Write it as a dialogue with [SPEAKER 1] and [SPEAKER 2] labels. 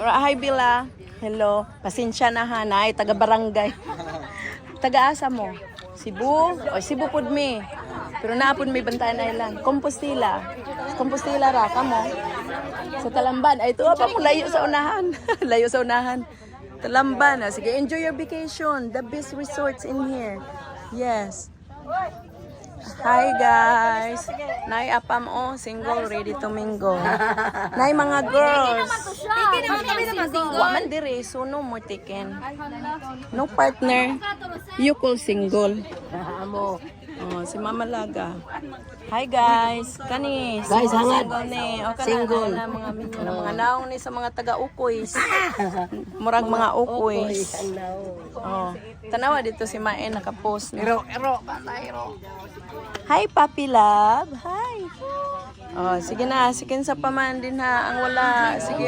[SPEAKER 1] Hi, Bila. Hello. Pasensya na ha, nay. Taga-barangay. Taga-asa mo? Cebu? O, Cebu pud mi. Pero naapod may Bantayan Island. Compostela. Compostela ra ka mo. Sa Talamban. Ay, ito pa mo. Layo sa unahan. Layo sa unahan. Talamban. Sige, enjoy your vacation. The best resorts in here. Yes. Hi guys. Nay apam single ready to mingle. Nay mga girls. Wa man dire so no more taken. No partner. You call single. Oh, si Mama Laga. Hi guys. Kani
[SPEAKER 2] Guys, hangad.
[SPEAKER 1] single ni. O
[SPEAKER 2] Single.
[SPEAKER 1] na mga minyo na mga naong ni sa mga taga-ukoys. Murag mga ukoys. Oh, tanawa dito si Mae naka-post.
[SPEAKER 2] Ero.
[SPEAKER 1] Hi, Papi Love. Hi. Oh, sige na. Sige sa paman din ha. Ang wala. Sige.